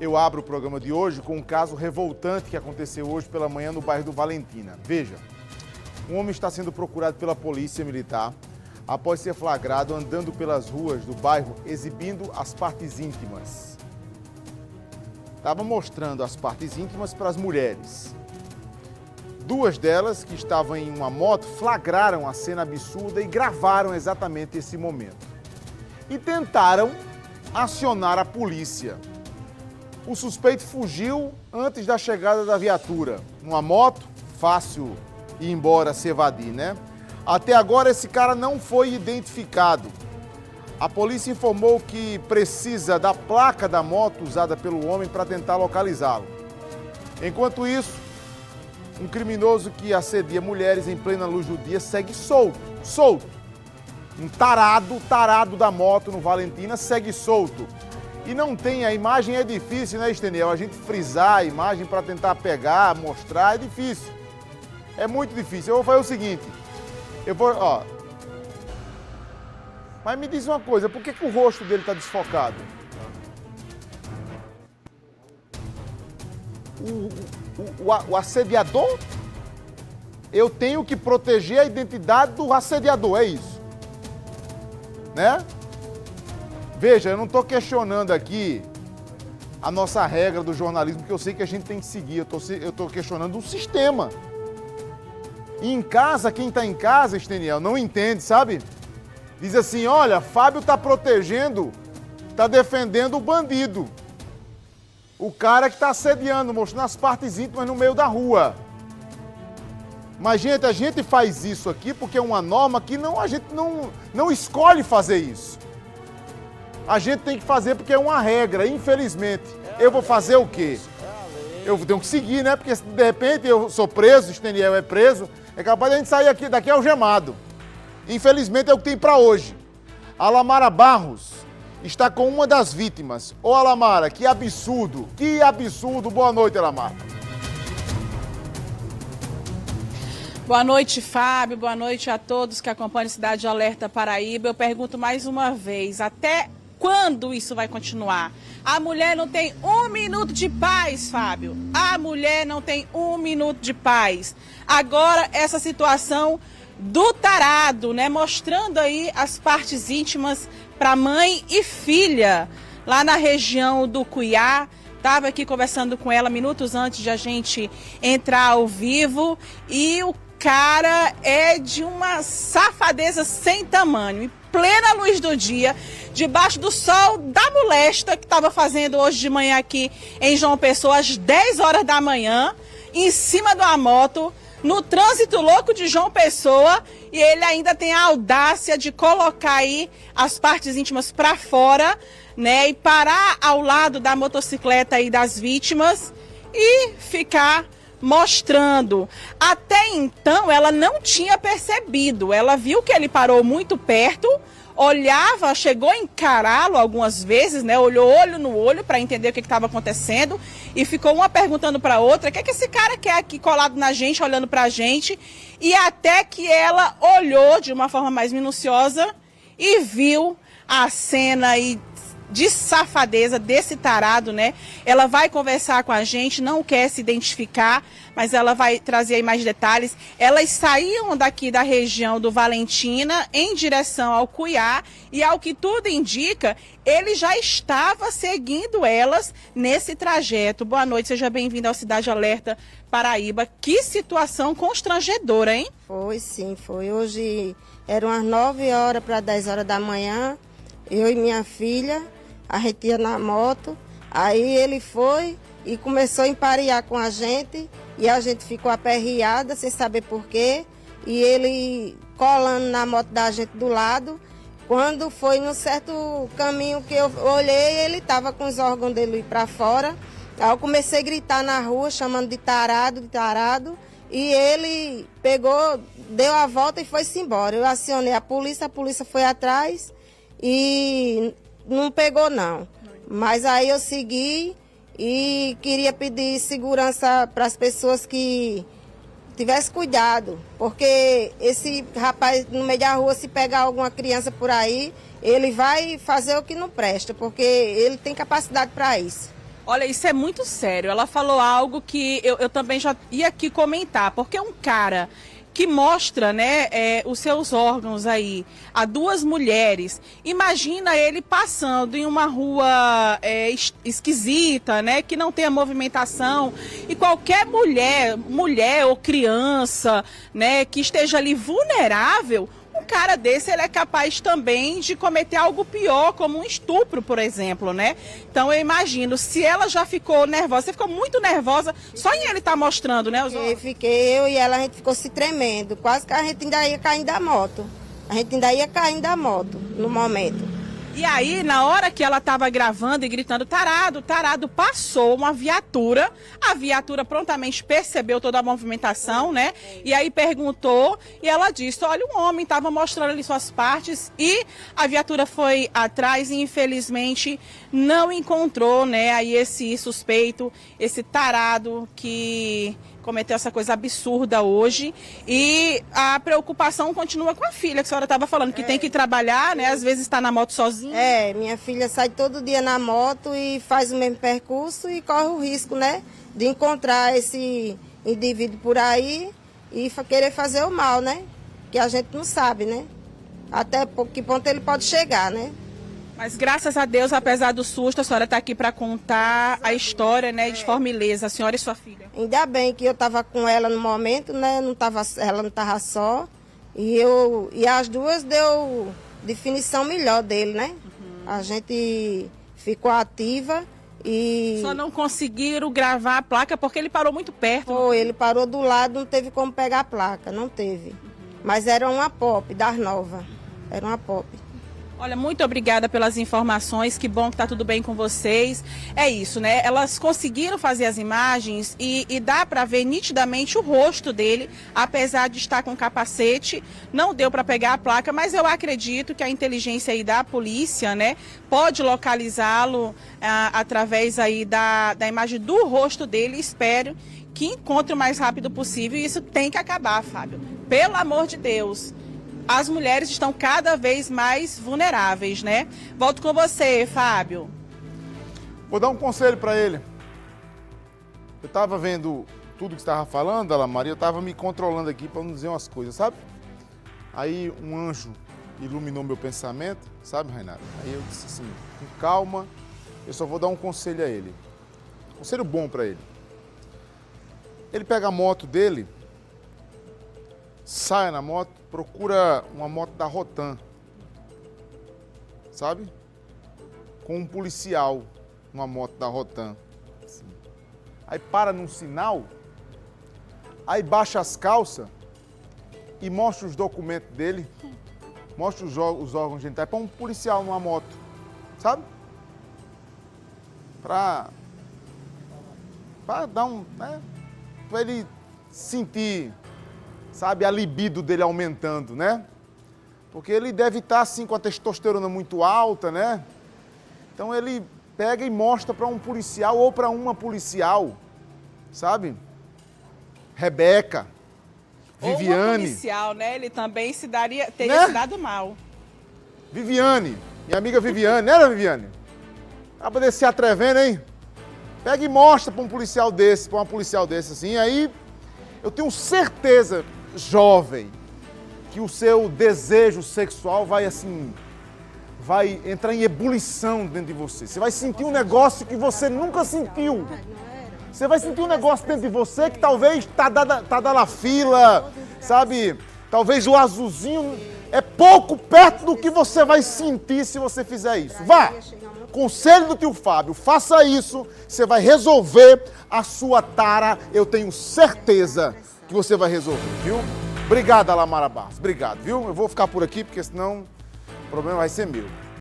Eu abro o programa de hoje com um caso revoltante que aconteceu hoje pela manhã no bairro do Valentina. Veja, um homem está sendo procurado pela polícia militar após ser flagrado andando pelas ruas do bairro exibindo as partes íntimas. Estava mostrando as partes íntimas para as mulheres. Duas delas, que estavam em uma moto, flagraram a cena absurda e gravaram exatamente esse momento. E tentaram acionar a polícia. O suspeito fugiu antes da chegada da viatura. Numa moto, fácil ir embora, se evadir, né? Até agora esse cara não foi identificado. A polícia informou que precisa da placa da moto usada pelo homem para tentar localizá-lo. Enquanto isso, um criminoso que assedia mulheres em plena luz do dia segue solto. Um tarado da moto no Valentina segue solto. E não tem, a imagem é difícil, né, Esteniel? A gente frisar a imagem para tentar pegar, mostrar, é difícil. É muito difícil. Eu vou fazer o seguinte, Mas me diz uma coisa, por que o rosto dele está desfocado? O assediador? Eu tenho que proteger a identidade do assediador, é isso? Né? Veja, eu não estou questionando aqui a nossa regra do jornalismo, que eu sei que a gente tem que seguir. Eu estou questionando o sistema. E em casa, quem está em casa, Esteniel, não entende, sabe? Diz assim, olha, Fábio está protegendo, está defendendo o bandido. O cara que está assediando, mostrando as partes íntimas no meio da rua. Mas, gente, a gente faz isso aqui porque é uma norma que a gente não escolhe fazer isso. A gente tem que fazer porque é uma regra, infelizmente. Eu vou fazer o quê? Eu tenho que seguir, né? Porque se de repente eu sou preso, o Esteniel é preso, é capaz de a gente sair daqui algemado. Infelizmente é o que tem para hoje. A Lamara Barros está com uma das vítimas. Ô Alamara, que absurdo, que absurdo. Boa noite, Alamara. Boa noite, Fábio. Boa noite a todos que acompanham Cidade Alerta Paraíba. Eu pergunto mais uma vez, até quando isso vai continuar? A mulher não tem um minuto de paz, Fábio. A mulher não tem um minuto de paz. Agora, essa situação do tarado, né? Mostrando aí as partes íntimas para mãe e filha, lá na região do Cuiá. Estava aqui conversando com ela minutos antes de a gente entrar ao vivo. E o cara é de uma safadeza sem tamanho. Em plena luz do dia, debaixo do sol da molesta que estava fazendo hoje de manhã aqui em João Pessoa, às 10 horas da manhã, em cima de uma moto, no trânsito louco de João Pessoa, e ele ainda tem a audácia de colocar aí as partes íntimas para fora, né, e parar ao lado da motocicleta aí das vítimas e ficar mostrando. Até então ela não tinha percebido, ela viu que ele parou muito perto, olhava, chegou a encará-lo algumas vezes, né? Olhou olho no olho para entender o que estava acontecendo e ficou uma perguntando para a outra, o que é que esse cara quer aqui colado na gente, olhando para a gente, e até que ela olhou de uma forma mais minuciosa e viu a cena aí de safadeza desse tarado, né? Ela vai conversar com a gente, não quer se identificar, mas ela vai trazer aí mais detalhes. Elas saíam daqui da região do Valentina em direção ao Cuiá e, ao que tudo indica, ele já estava seguindo elas nesse trajeto. Boa noite, seja bem-vindo ao Cidade Alerta Paraíba. Que situação constrangedora, hein? Foi sim, foi. Hoje eram umas 9 horas para 10 horas da manhã, eu e minha filha, a gente ia na moto, aí ele foi e começou a emparear com a gente e a gente ficou aperreada sem saber por quê, e ele colando na moto da gente do lado. Quando foi num certo caminho que eu olhei, ele estava com os órgãos dele para fora. Aí eu comecei a gritar na rua, chamando de tarado, e ele pegou, deu a volta e foi-se embora. Eu acionei a polícia foi atrás e não pegou não. Mas aí eu segui e queria pedir segurança para as pessoas que tivessem cuidado, porque esse rapaz no meio da rua, se pegar alguma criança por aí, ele vai fazer o que não presta, porque ele tem capacidade para isso. Olha, isso é muito sério. Ela falou algo que eu também já ia aqui comentar, porque um cara que mostra, né, os seus órgãos aí a duas mulheres, imagina ele passando em uma rua esquisita, né, que não tenha movimentação, e qualquer mulher ou criança, né, que esteja ali vulnerável, um cara desse ele é capaz também de cometer algo pior, como um estupro, por exemplo, né? Então eu imagino, se ela já ficou nervosa, você ficou muito nervosa só em ele estar mostrando, né? Eu e ela, a gente ficou se tremendo, quase que a gente ainda ia caindo da moto. A gente ainda ia caindo da moto no momento. E aí, na hora que ela estava gravando e gritando, tarado, tarado, passou uma viatura. A viatura prontamente percebeu toda a movimentação, né? E aí perguntou e ela disse, olha, um homem estava mostrando ali suas partes e a viatura foi atrás e infelizmente não encontrou, né? Aí esse suspeito, esse tarado que cometeu essa coisa absurda hoje, e a preocupação continua com a filha, que a senhora estava falando, que tem que trabalhar, né? Às vezes está na moto sozinha. Minha filha sai todo dia na moto e faz o mesmo percurso e corre o risco, né, de encontrar esse indivíduo por aí e querer fazer o mal, né? Que a gente não sabe, né? Até que ponto ele pode chegar, né? Mas graças a Deus, apesar do susto, a senhora está aqui para contar a história, né, de forma ilesa, a senhora e sua filha. Ainda bem que eu estava com ela no momento, né? Ela não estava só. E as duas deu definição melhor dele, né? A gente ficou ativa e... Só não conseguiram gravar a placa porque ele parou muito perto. Foi, ele parou do lado, não teve como pegar a placa, não teve. Mas era uma Pop, das novas. Era uma Pop. Olha, muito obrigada pelas informações, que bom que está tudo bem com vocês. É isso, né? Elas conseguiram fazer as imagens e dá para ver nitidamente o rosto dele, apesar de estar com capacete. Não deu para pegar a placa, mas eu acredito que a inteligência aí da polícia, né, pode localizá-lo através aí da imagem do rosto dele. Espero que encontre o mais rápido possível e isso tem que acabar, Fábio. Pelo amor de Deus. As mulheres estão cada vez mais vulneráveis, né? Volto com você, Fábio. Vou dar um conselho para ele. Eu estava vendo tudo que você estava falando, Ana Maria, eu estava me controlando aqui para não dizer umas coisas, sabe? Aí um anjo iluminou meu pensamento, sabe, Reinaldo? Aí eu disse assim, com calma, eu só vou dar um conselho a ele. Conselho bom para ele. Ele pega a moto dele, sai na moto, procura uma moto da Rotan, sabe? Com um policial, uma moto da Rotan. Assim. Aí para num sinal, aí baixa as calças e mostra os documentos dele, mostra os órgãos genitais para um policial numa moto, sabe? Para dar um, né? Para ele sentir, sabe, a libido dele aumentando, né? Porque ele deve estar, assim, com a testosterona muito alta, né? Então ele pega e mostra para um policial ou para uma policial, sabe? Rebeca, Viviane. Ou uma policial, né? Ele também teria se dado mal. Viviane, minha amiga Viviane, não era, Viviane? Acaba de se atrevendo, hein? Pega e mostra para um policial desse, para uma policial desse, assim, aí eu tenho certeza, jovem, que o seu desejo sexual vai, assim, vai entrar em ebulição dentro de você. Você vai sentir um negócio que você nunca sentiu. Você vai sentir um negócio dentro de você que talvez tá dando a fila, sabe? Talvez o azulzinho é pouco perto do que você vai sentir se você fizer isso. Vá! Conselho do tio Fábio, faça isso, você vai resolver a sua tara, eu tenho certeza que você vai resolver, viu? Obrigado, Alamara Barros, obrigado, viu? Eu vou ficar por aqui porque senão o problema vai ser meu.